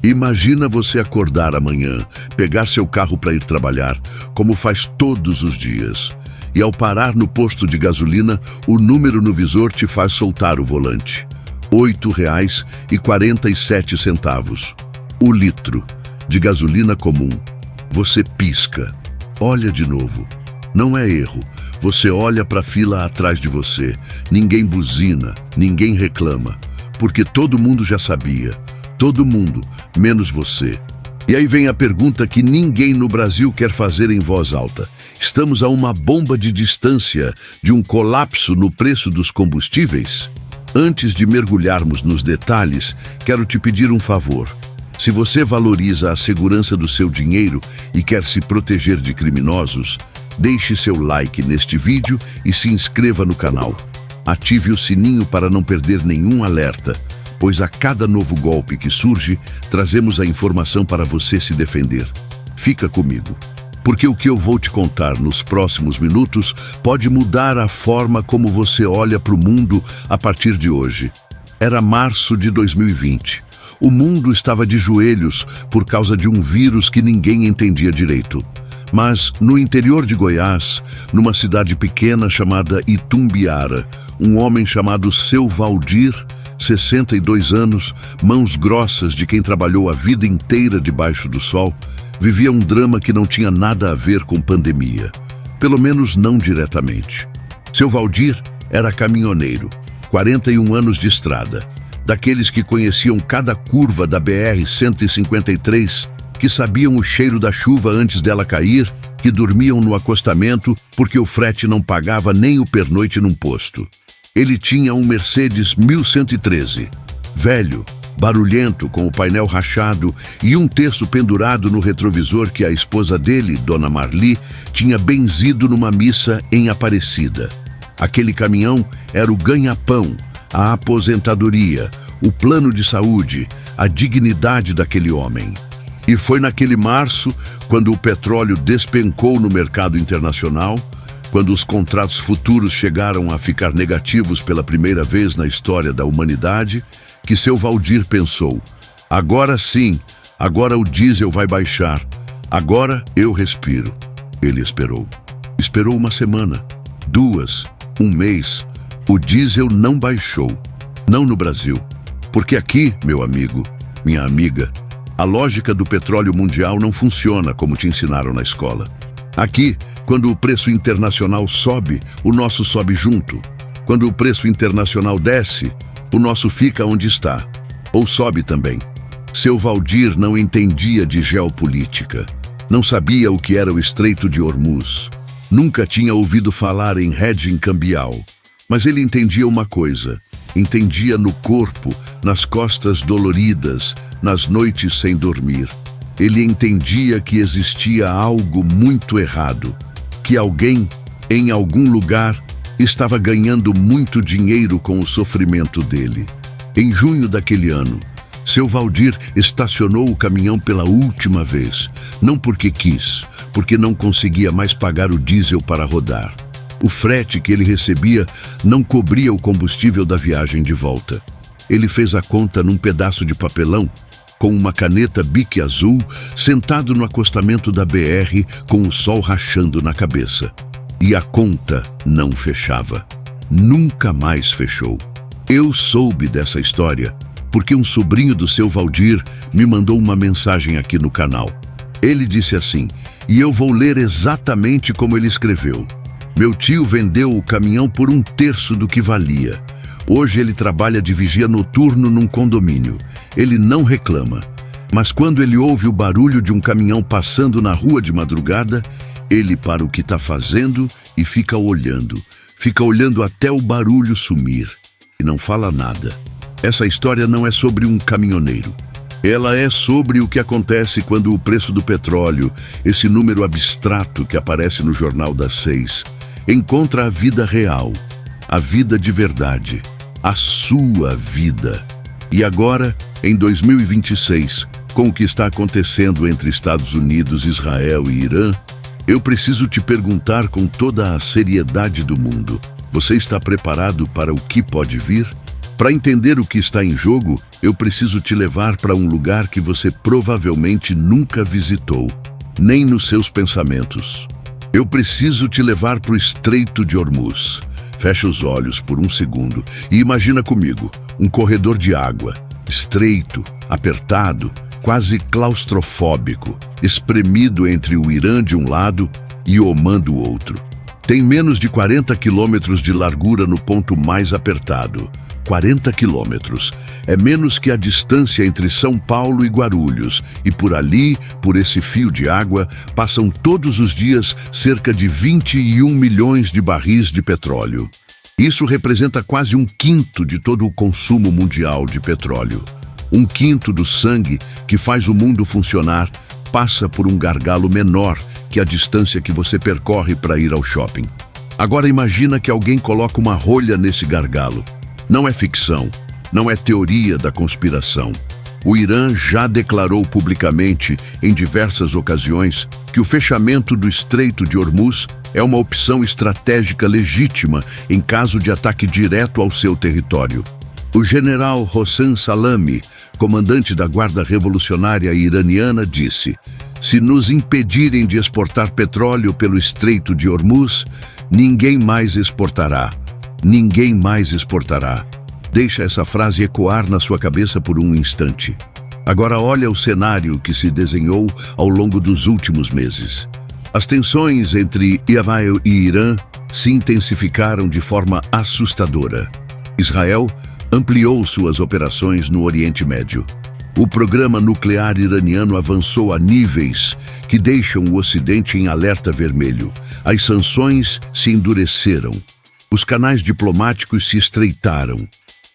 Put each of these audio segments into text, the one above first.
Imagina você acordar amanhã, pegar seu carro para ir trabalhar, como faz todos os dias. E ao parar no posto de gasolina, o número no visor te faz soltar o volante. R$ 8,47. O litro de gasolina comum. Você pisca. Olha de novo. Não é erro. Você olha para a fila atrás de você. Ninguém buzina, ninguém reclama. Porque todo mundo já sabia. Todo mundo, menos você. E aí vem a pergunta que ninguém no Brasil quer fazer em voz alta. Estamos a uma bomba de distância de um colapso no preço dos combustíveis? Antes de mergulharmos nos detalhes, quero te pedir um favor. Se você valoriza a segurança do seu dinheiro e quer se proteger de criminosos, deixe seu like neste vídeo e se inscreva no canal. Ative o sininho para não perder nenhum alerta, pois a cada novo golpe que surge, trazemos a informação para você se defender. Fica comigo, porque o que eu vou te contar nos próximos minutos pode mudar a forma como você olha para o mundo a partir de hoje. Era março de 2020. O mundo estava de joelhos por causa de um vírus que ninguém entendia direito. Mas, no interior de Goiás, numa cidade pequena chamada Itumbiara, um homem chamado Seu Valdir, 62 anos, mãos grossas de quem trabalhou a vida inteira debaixo do sol, vivia um drama que não tinha nada a ver com pandemia. Pelo menos não diretamente. Seu Valdir era caminhoneiro, 41 anos de estrada. Daqueles que conheciam cada curva da BR-153, que sabiam o cheiro da chuva antes dela cair, que dormiam no acostamento porque o frete não pagava nem o pernoite num posto. Ele tinha um Mercedes 1113, velho, barulhento, com o painel rachado e um terço pendurado no retrovisor que a esposa dele, Dona Marli, tinha benzido numa missa em Aparecida. Aquele caminhão era o ganha-pão, a aposentadoria, o plano de saúde, a dignidade daquele homem. E foi naquele março, quando o petróleo despencou no mercado internacional, quando os contratos futuros chegaram a ficar negativos pela primeira vez na história da humanidade, que Seu Valdir pensou: agora sim, agora o diesel vai baixar, agora eu respiro. Ele esperou. Esperou uma semana, 2, um mês. O diesel não baixou. Não no Brasil. Porque aqui, meu amigo, minha amiga, a lógica do petróleo mundial não funciona como te ensinaram na escola. Aqui, quando o preço internacional sobe, o nosso sobe junto. Quando o preço internacional desce, o nosso fica onde está, ou sobe também. Seu Valdir não entendia de geopolítica. Não sabia o que era o Estreito de Hormuz. Nunca tinha ouvido falar em hedging cambial. Mas ele entendia uma coisa. Entendia no corpo, nas costas doloridas, nas noites sem dormir. Ele entendia que existia algo muito errado, que alguém, em algum lugar, estava ganhando muito dinheiro com o sofrimento dele. Em junho daquele ano, Seu Valdir estacionou o caminhão pela última vez, não porque quis, porque não conseguia mais pagar o diesel para rodar. O frete que ele recebia não cobria o combustível da viagem de volta. Ele fez a conta num pedaço de papelão, com uma caneta Bic azul, sentado no acostamento da BR, com o sol rachando na cabeça. E a conta não fechava. Nunca mais fechou. Eu soube dessa história porque um sobrinho do Seu Valdir me mandou uma mensagem aqui no canal. Ele disse assim, e eu vou ler exatamente como ele escreveu. Meu tio vendeu o caminhão por 1/3 do que valia. Hoje ele trabalha de vigia noturno num condomínio. Ele não reclama. Mas quando ele ouve o barulho de um caminhão passando na rua de madrugada, ele para o que está fazendo e fica olhando. Fica olhando até o barulho sumir. E não fala nada. Essa história não é sobre um caminhoneiro. Ela é sobre o que acontece quando o preço do petróleo, esse número abstrato que aparece no Jornal das 6, encontra a vida real, a vida de verdade, a sua vida. E agora, em 2026, com o que está acontecendo entre Estados Unidos, Israel e Irã, eu preciso te perguntar com toda a seriedade do mundo: você está preparado para o que pode vir? Para entender o que está em jogo, eu preciso te levar para um lugar que você provavelmente nunca visitou, nem nos seus pensamentos. Eu preciso te levar para o Estreito de Hormuz. Fecha os olhos por um segundo e imagina comigo um corredor de água, estreito, apertado, quase claustrofóbico, espremido entre o Irã de um lado e Omã do outro. Tem menos de 40 quilômetros de largura no ponto mais apertado. 40 quilômetros. É menos que a distância entre São Paulo e Guarulhos. E por ali, por esse fio de água, passam todos os dias cerca de 21 milhões de barris de petróleo. Isso representa quase 1/5 de todo o consumo mundial de petróleo. 1/5 do sangue que faz o mundo funcionar passa por um gargalo menor que a distância que você percorre para ir ao shopping. Agora imagina que alguém coloca uma rolha nesse gargalo. Não é ficção, não é teoria da conspiração. O Irã já declarou publicamente, em diversas ocasiões, que o fechamento do Estreito de Hormuz é uma opção estratégica legítima em caso de ataque direto ao seu território. O general Hossein Salami, comandante da Guarda Revolucionária Iraniana, disse: "Se nos impedirem de exportar petróleo pelo Estreito de Hormuz, ninguém mais exportará. Ninguém mais exportará." Deixa essa frase ecoar na sua cabeça por um instante. Agora olha o cenário que se desenhou ao longo dos últimos meses. As tensões entre Israel e Irã se intensificaram de forma assustadora. Israel ampliou suas operações no Oriente Médio. O programa nuclear iraniano avançou a níveis que deixam o Ocidente em alerta vermelho. As sanções se endureceram. Os canais diplomáticos se estreitaram.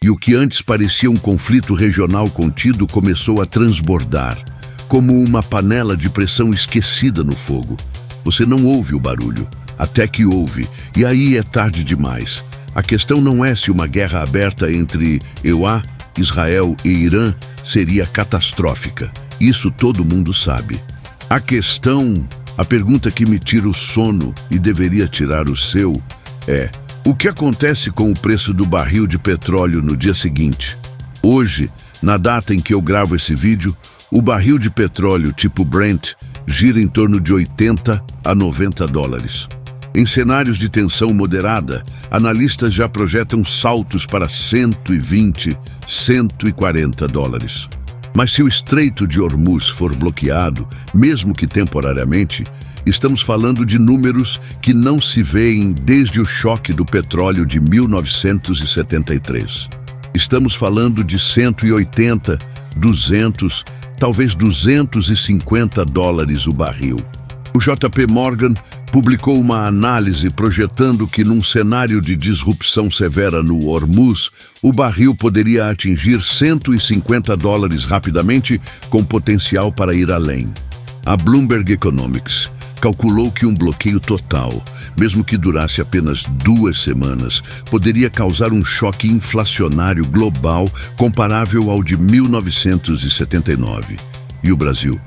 E o que antes parecia um conflito regional contido começou a transbordar, como uma panela de pressão esquecida no fogo. Você não ouve o barulho, até que ouve, e aí é tarde demais. A questão não é se uma guerra aberta entre EUA, Israel e Irã seria catastrófica. Isso todo mundo sabe. A pergunta que me tira o sono e deveria tirar o seu, é: o que acontece com o preço do barril de petróleo no dia seguinte? Hoje, na data em que eu gravo esse vídeo, o barril de petróleo tipo Brent gira em torno de 80 a 90 dólares. Em cenários de tensão moderada, analistas já projetam saltos para 120, 140 dólares. Mas se o Estreito de Hormuz for bloqueado, mesmo que temporariamente, estamos falando de números que não se veem desde o choque do petróleo de 1973. Estamos falando de 180, 200, talvez 250 dólares o barril. O JP Morgan publicou uma análise projetando que num cenário de disrupção severa no Hormuz, o barril poderia atingir 150 dólares rapidamente, com potencial para ir além. A Bloomberg Economics calculou que um bloqueio total, mesmo que durasse apenas 2 semanas, poderia causar um choque inflacionário global comparável ao de 1979. E o Brasil?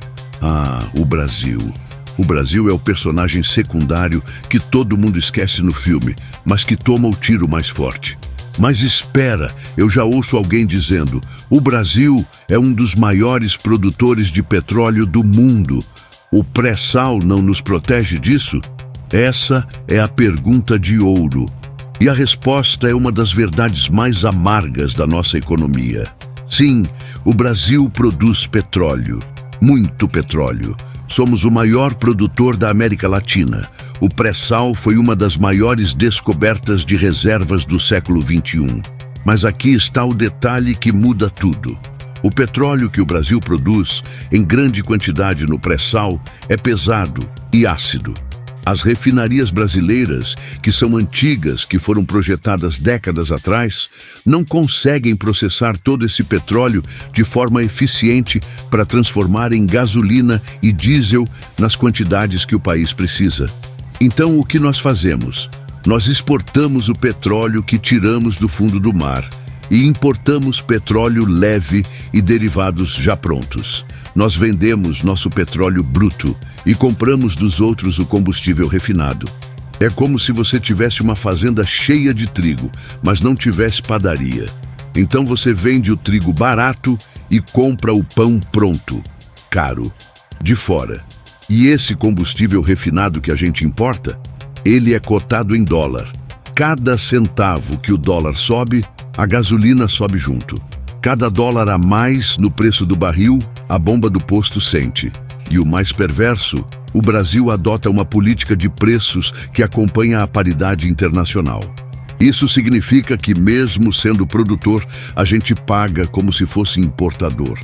O Brasil. O Brasil é o personagem secundário que todo mundo esquece no filme, mas que toma o tiro mais forte. Mas espera, eu já ouço alguém dizendo: o Brasil é um dos maiores produtores de petróleo do mundo. O pré-sal não nos protege disso? Essa é a pergunta de ouro. E a resposta é uma das verdades mais amargas da nossa economia. Sim, o Brasil produz petróleo. Muito petróleo. Somos o maior produtor da América Latina. O pré-sal foi uma das maiores descobertas de reservas do século XXI. Mas aqui está o detalhe que muda tudo. O petróleo que o Brasil produz, em grande quantidade no pré-sal, é pesado e ácido. As refinarias brasileiras, que são antigas, que foram projetadas décadas atrás, não conseguem processar todo esse petróleo de forma eficiente para transformar em gasolina e diesel nas quantidades que o país precisa. Então, o que nós fazemos? Nós exportamos o petróleo que tiramos do fundo do mar e importamos petróleo leve e derivados já prontos. Nós vendemos nosso petróleo bruto e compramos dos outros o combustível refinado. É como se você tivesse uma fazenda cheia de trigo, mas não tivesse padaria. Então você vende o trigo barato e compra o pão pronto, caro, de fora. E esse combustível refinado que a gente importa, ele é cotado em dólar. Cada centavo que o dólar sobe, a gasolina sobe junto. Cada dólar a mais no preço do barril, a bomba do posto sente. E o mais perverso, o Brasil adota uma política de preços que acompanha a paridade internacional. Isso significa que, mesmo sendo produtor, a gente paga como se fosse importador.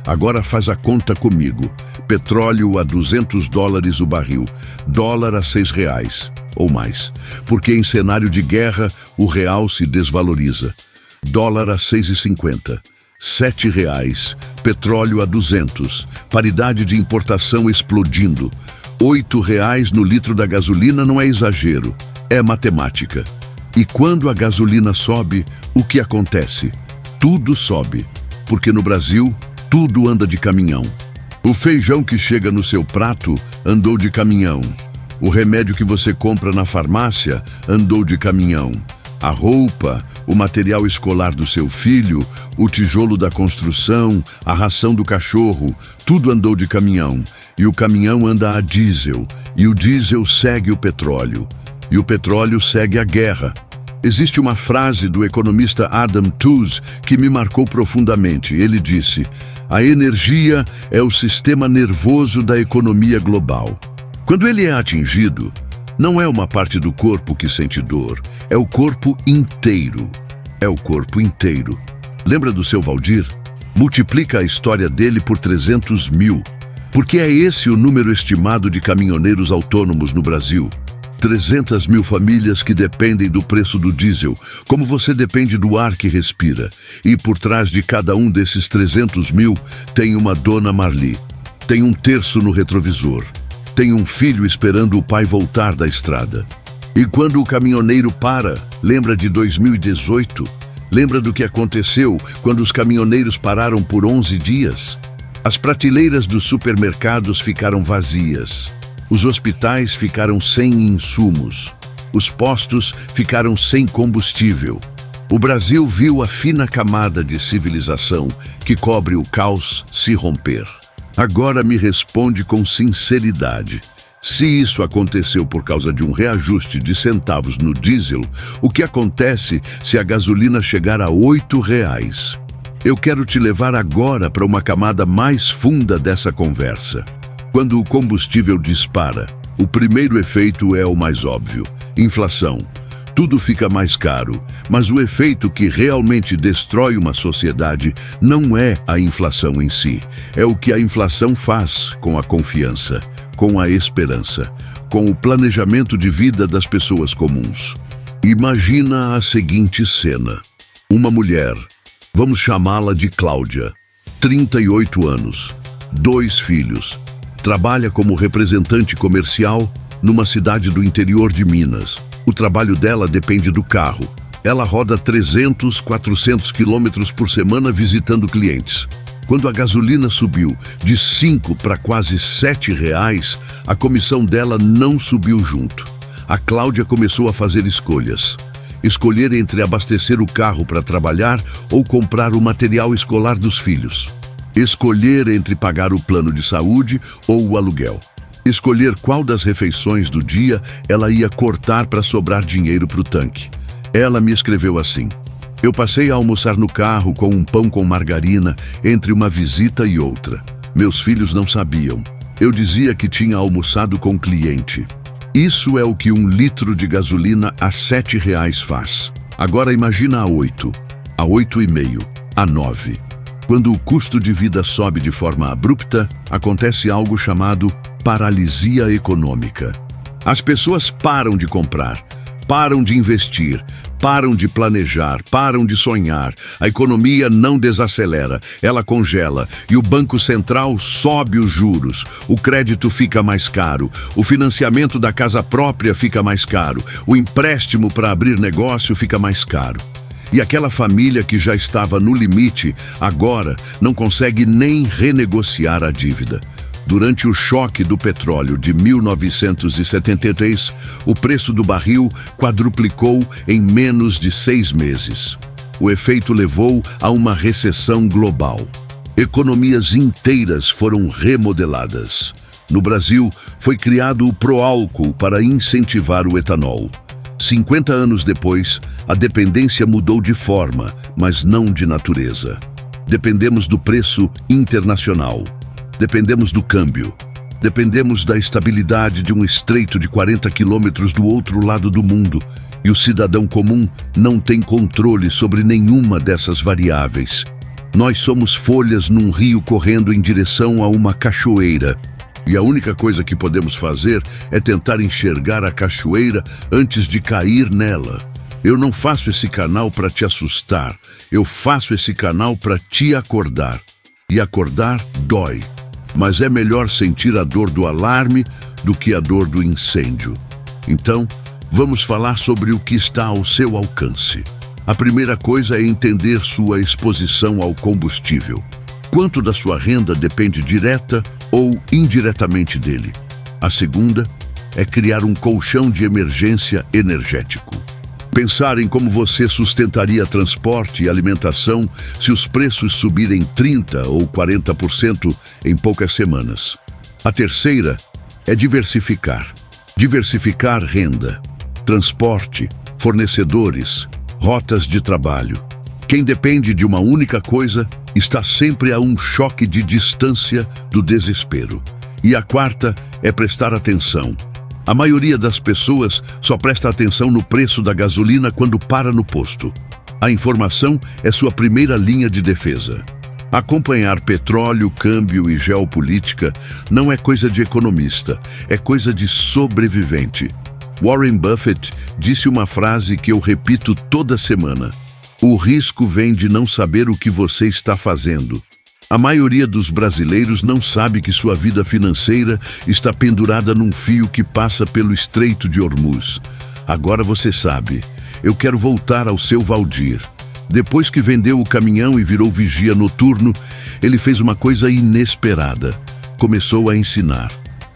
Agora faz a conta comigo. Petróleo a $200 o barril, dólar a R$6 ou mais. Porque em cenário de guerra, o real se desvaloriza. Dólar a 6,50, R$7, petróleo a 200, paridade de importação explodindo. R$8 no litro da gasolina não é exagero, é matemática. E quando a gasolina sobe, o que acontece? Tudo sobe, porque no Brasil, tudo anda de caminhão. O feijão que chega no seu prato andou de caminhão. O remédio que você compra na farmácia andou de caminhão. A roupa, o material escolar do seu filho, o tijolo da construção, a ração do cachorro, tudo andou de caminhão. E o caminhão anda a diesel, e o diesel segue o petróleo. E o petróleo segue a guerra. Existe uma frase do economista Adam Tooze que me marcou profundamente. Ele disse: a energia é o sistema nervoso da economia global. Quando ele é atingido, não é uma parte do corpo que sente dor, é o corpo inteiro. É o corpo inteiro. Lembra do seu Valdir? Multiplica a história dele por 300 mil, porque é esse o número estimado de caminhoneiros autônomos no Brasil. 300 mil famílias que dependem do preço do diesel, como você depende do ar que respira. E por trás de cada um desses 300 mil tem uma dona Marli. Tem um terço no retrovisor. Tem um filho esperando o pai voltar da estrada. E quando o caminhoneiro para, lembra de 2018? Lembra do que aconteceu quando os caminhoneiros pararam por 11 dias? As prateleiras dos supermercados ficaram vazias. Os hospitais ficaram sem insumos. Os postos ficaram sem combustível. O Brasil viu a fina camada de civilização que cobre o caos se romper. Agora me responde com sinceridade. Se isso aconteceu por causa de um reajuste de centavos no diesel, o que acontece se a gasolina chegar a R$8? Eu quero te levar agora para uma camada mais funda dessa conversa. Quando o combustível dispara, o primeiro efeito é o mais óbvio: inflação. Tudo fica mais caro, mas o efeito que realmente destrói uma sociedade não é a inflação em si. É o que a inflação faz com a confiança, com a esperança, com o planejamento de vida das pessoas comuns. Imagina a seguinte cena. Uma mulher, vamos chamá-la de Cláudia, 38 anos, 2 filhos, trabalha como representante comercial numa cidade do interior de Minas. O trabalho dela depende do carro. Ela roda 300, 400 quilômetros por semana visitando clientes. Quando a gasolina subiu de 5 para quase R$7, a comissão dela não subiu junto. A Cláudia começou a fazer escolhas. Escolher entre abastecer o carro para trabalhar ou comprar o material escolar dos filhos. Escolher entre pagar o plano de saúde ou o aluguel. Escolher qual das refeições do dia ela ia cortar para sobrar dinheiro para o tanque. Ela me escreveu assim: eu passei a almoçar no carro com um pão com margarina entre uma visita e outra. Meus filhos não sabiam. Eu dizia que tinha almoçado com cliente. Isso é o que 1 litro de gasolina a R$7 faz. Agora imagina a 8, a 8,5, a 9. Quando o custo de vida sobe de forma abrupta, acontece algo chamado paralisia econômica. As pessoas param de comprar, param de investir, param de planejar, param de sonhar. A economia não desacelera, ela congela e o Banco Central sobe os juros. O crédito fica mais caro, o financiamento da casa própria fica mais caro, o empréstimo para abrir negócio fica mais caro. E aquela família que já estava no limite, agora não consegue nem renegociar a dívida. Durante o choque do petróleo de 1973, o preço do barril quadruplicou em menos de 6 meses. O efeito levou a uma recessão global. Economias inteiras foram remodeladas. No Brasil, foi criado o Proálcool para incentivar o etanol. 50 anos depois, a dependência mudou de forma, mas não de natureza. Dependemos do preço internacional. Dependemos do câmbio. Dependemos da estabilidade de um estreito de 40 quilômetros do outro lado do mundo. E o cidadão comum não tem controle sobre nenhuma dessas variáveis. Nós somos folhas num rio correndo em direção a uma cachoeira. E a única coisa que podemos fazer é tentar enxergar a cachoeira antes de cair nela. Eu não faço esse canal para te assustar. Eu faço esse canal para te acordar. E acordar dói. Mas é melhor sentir a dor do alarme do que a dor do incêndio. Então, vamos falar sobre o que está ao seu alcance. A primeira coisa é entender sua exposição ao combustível. Quanto da sua renda depende direta ou indiretamente dele? A segunda é criar um colchão de emergência energético. Pensar em como você sustentaria transporte e alimentação se os preços subirem 30% ou 40% em poucas semanas. A terceira é diversificar. Diversificar renda, transporte, fornecedores, rotas de trabalho. Quem depende de uma única coisa está sempre a um choque de distância do desespero. E a quarta é prestar atenção. A maioria das pessoas só presta atenção no preço da gasolina quando para no posto. A informação é sua primeira linha de defesa. Acompanhar petróleo, câmbio e geopolítica não é coisa de economista, é coisa de sobrevivente. Warren Buffett disse uma frase que eu repito toda semana. O risco vem de não saber o que você está fazendo. A maioria dos brasileiros não sabe que sua vida financeira está pendurada num fio que passa pelo Estreito de Hormuz. Agora você sabe. Eu quero voltar ao seu Valdir. Depois que vendeu o caminhão e virou vigia noturno, ele fez uma coisa inesperada. Começou a ensinar.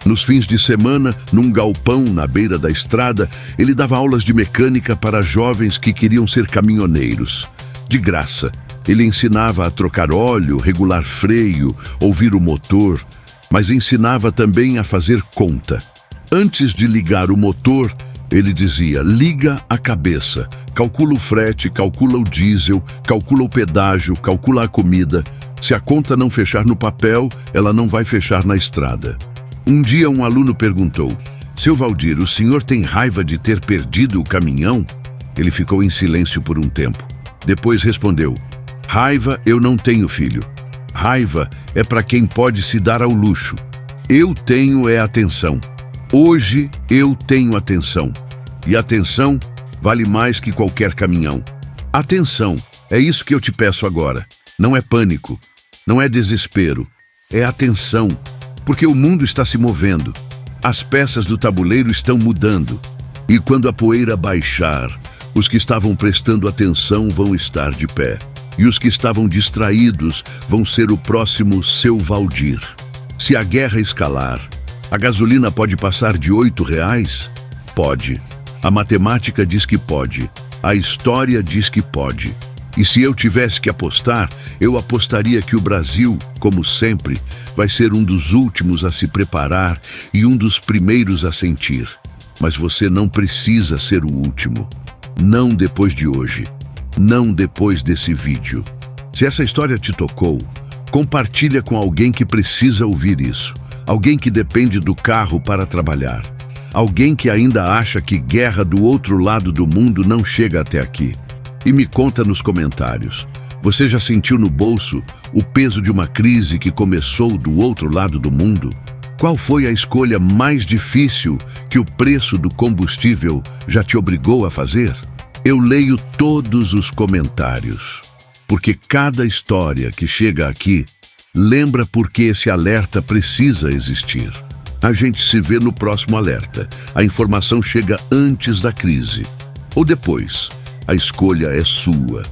Nos fins de semana, num galpão na beira da estrada, ele dava aulas de mecânica para jovens que queriam ser caminhoneiros. De graça. Ele ensinava a trocar óleo, regular freio, ouvir o motor, mas ensinava também a fazer conta. Antes de ligar o motor, ele dizia: liga a cabeça, calcula o frete, calcula o diesel, calcula o pedágio, calcula a comida. Se a conta não fechar no papel, ela não vai fechar na estrada. Um dia um aluno perguntou: seu Valdir, o senhor tem raiva de ter perdido o caminhão? Ele ficou em silêncio por um tempo. Depois respondeu: raiva eu não tenho, filho. Raiva é para quem pode se dar ao luxo. Eu tenho é atenção. Hoje eu tenho atenção. E atenção vale mais que qualquer caminhão. Atenção, é isso que eu te peço agora. Não é pânico, não é desespero, é atenção. Porque o mundo está se movendo. As peças do tabuleiro estão mudando. E quando a poeira baixar, os que estavam prestando atenção vão estar de pé. E os que estavam distraídos vão ser o próximo seu Valdir. Se a guerra escalar, a gasolina pode passar de R$8? Pode. A matemática diz que pode. A história diz que pode. E se eu tivesse que apostar, eu apostaria que o Brasil, como sempre, vai ser um dos últimos a se preparar e um dos primeiros a sentir. Mas você não precisa ser o último. Não depois de hoje. Não depois desse vídeo. Se essa história te tocou, compartilha com alguém que precisa ouvir isso. Alguém que depende do carro para trabalhar. Alguém que ainda acha que guerra do outro lado do mundo não chega até aqui. E me conta nos comentários. Você já sentiu no bolso o peso de uma crise que começou do outro lado do mundo? Qual foi a escolha mais difícil que o preço do combustível já te obrigou a fazer? Eu leio todos os comentários, porque cada história que chega aqui lembra por que esse alerta precisa existir. A gente se vê no próximo alerta. A informação chega antes da crise. Ou depois. A escolha é sua.